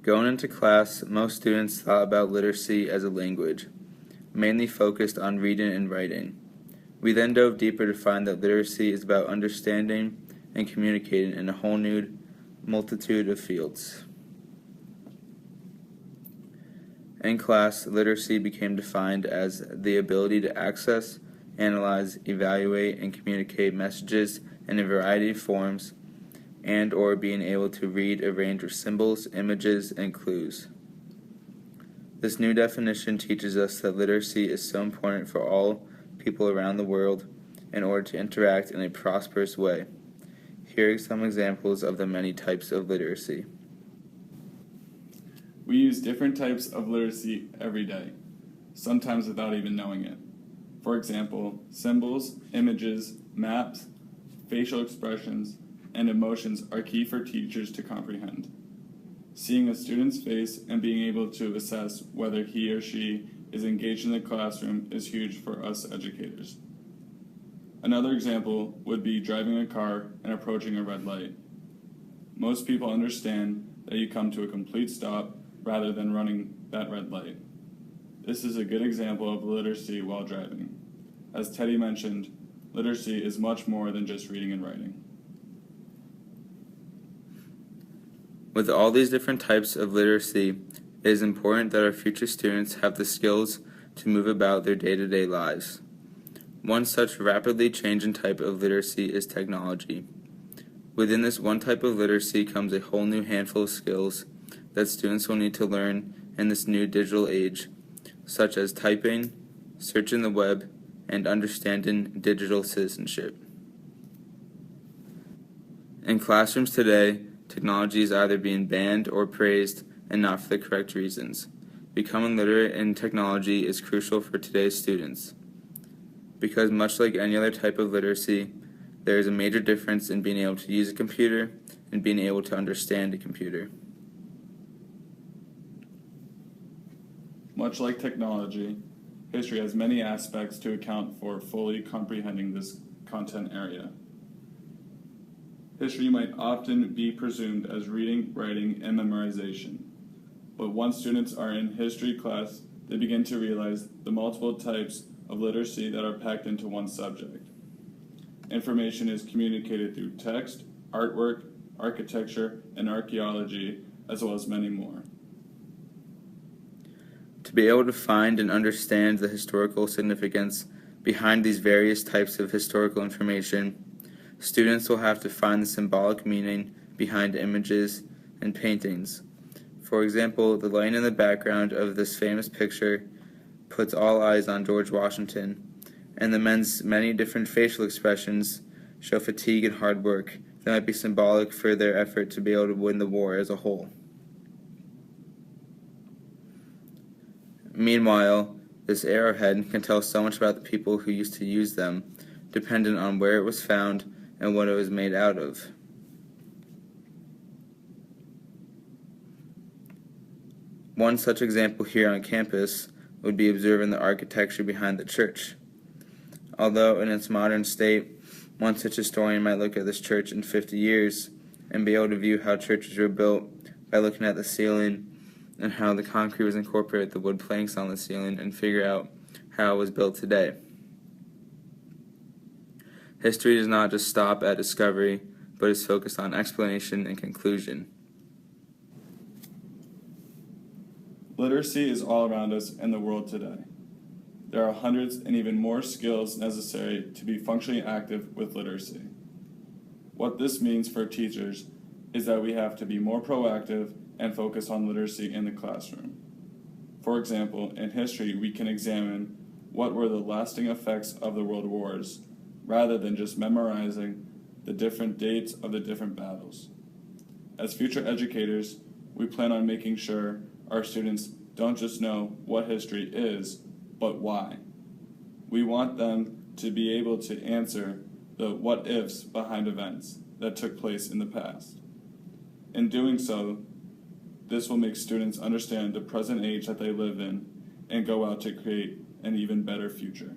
Going into class, most students thought about literacy as a language, mainly focused on reading and writing. We then dove deeper to find that literacy is about understanding and communicating in a whole new multitude of fields. In class, literacy became defined as the ability to access, analyze, evaluate, and communicate messages in a variety of forms, and or being able to read a range of symbols, images, and clues. This new definition teaches us that literacy is so important for all people around the world in order to interact in a prosperous way. Here are some examples of the many types of literacy. We use different types of literacy every day, sometimes without even knowing it. For example, symbols, images, maps, facial expressions, and emotions are key for teachers to comprehend. Seeing a student's face and being able to assess whether he or she is engaged in the classroom is huge for us educators. Another example would be driving a car and approaching a red light. Most people understand that you come to a complete stop rather than running that red light. This is a good example of literacy while driving. As Teddy mentioned, literacy is much more than just reading and writing. With all these different types of literacy, it is important that our future students have the skills to move about their day-to-day lives. One such rapidly changing type of literacy is technology. Within this one type of literacy comes a whole new handful of skills that students will need to learn in this new digital age, such as typing, searching the web, and understanding digital citizenship. In classrooms today, technology is either being banned or praised, and not for the correct reasons. Becoming literate in technology is crucial for today's students, because much like any other type of literacy, there is a major difference in being able to use a computer and being able to understand a computer. Much like technology, history has many aspects to account for fully comprehending this content area. History might often be presumed as reading, writing, and memorization. But once students are in history class, they begin to realize the multiple types of literacy that are packed into one subject. Information is communicated through text, artwork, architecture, and archaeology, as well as many more. To be able to find and understand the historical significance behind these various types of historical information, students will have to find the symbolic meaning behind images and paintings. For example, the light in the background of this famous picture puts all eyes on George Washington, and the men's many different facial expressions show fatigue and hard work that might be symbolic for their effort to be able to win the war as a whole. Meanwhile, this arrowhead can tell so much about the people who used to use them, dependent on where it was found and what it was made out of. One such example here on campus would be observing the architecture behind the church. Although in its modern state, one such historian might look at this church in 50 years and be able to view how churches were built by looking at the ceiling and how the concrete was incorporated with the wood planks on the ceiling and figure out how it was built today. History does not just stop at discovery, but is focused on explanation and conclusion. Literacy is all around us in the world today. There are hundreds and even more skills necessary to be functionally active with literacy. What this means for teachers is that we have to be more proactive and focus on literacy in the classroom. For example, in history, we can examine what were the lasting effects of the world wars, rather than just memorizing the different dates of the different battles. As future educators, we plan on making sure our students don't just know what history is, but why. We want them to be able to answer the what-ifs behind events that took place in the past. In doing so, this will make students understand the present age that they live in and go out to create an even better future.